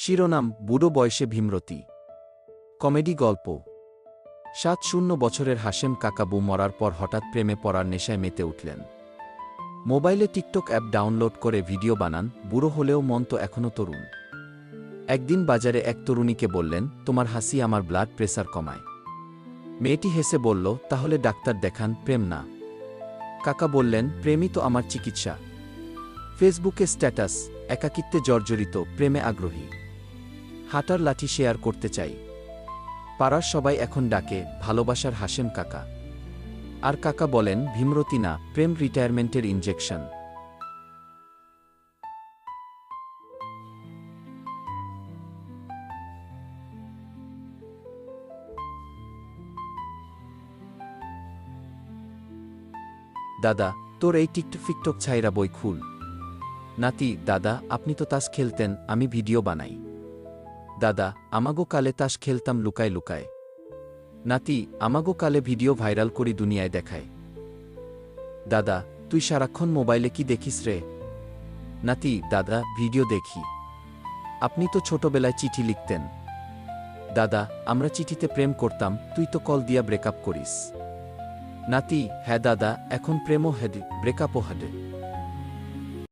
শিরোনাম বুড়ো বয়সে ভীমরতি। কমেডি গল্প। ৭-০ বছরের হাশেম কাকাবু মরার পর হঠাৎ প্রেমে পড়ার নেশায় মেতে উঠলেন। মোবাইলে টিকটক অ্যাপ ডাউনলোড করে ভিডিও বানান। বুড়ো হলেও মন তো এখনও তরুণ। একদিন বাজারে এক তরুণীকে বললেন, তোমার হাসি আমার ব্লাড প্রেসার কমায়। মেয়েটি হেসে বলল, তাহলে ডাক্তার দেখান, প্রেম না। কাকা বললেন, প্রেমই তো আমার চিকিৎসা। ফেসবুকে স্ট্যাটাস, একাকিত্বে জর্জরিত, প্রেমে আগ্রহী। হাঁটার লাঠি শেয়ার করতে চাই। পাড়ার সবাই এখন ডাকে ভালোবাসার হাশেম কাকা। আর কাকা বলেন, ভীমরতি না, প্রেম রিটায়ারমেন্টের ইনজেকশন। দাদা, তোর এই টিকটক ছাইরা বই খুল। নাতি, দাদা আপনি তো তাস খেলতেন, আমি ভিডিও বানাই। দাদা, আমাগো কালে তাস খেলতাম লুকায় লুকায়। নাতি, আমাগো কালে ভিডিও ভাইরাল করি দুনিয়ায় দেখায়। দাদা, তুই সারাক্ষণ মোবাইলে কি দেখিস রে? নাতি, দাদা ভিডিও দেখি। আপনি তো ছোটবেলায় চিঠি লিখতেন। দাদা, আমরা চিঠিতে প্রেম করতাম, তুই তো কল দিয়া ব্রেকআপ করিস। নাতি, হ্যাঁ দাদা, এখন প্রেমও হেডে, ব্রেকআপও হেডে।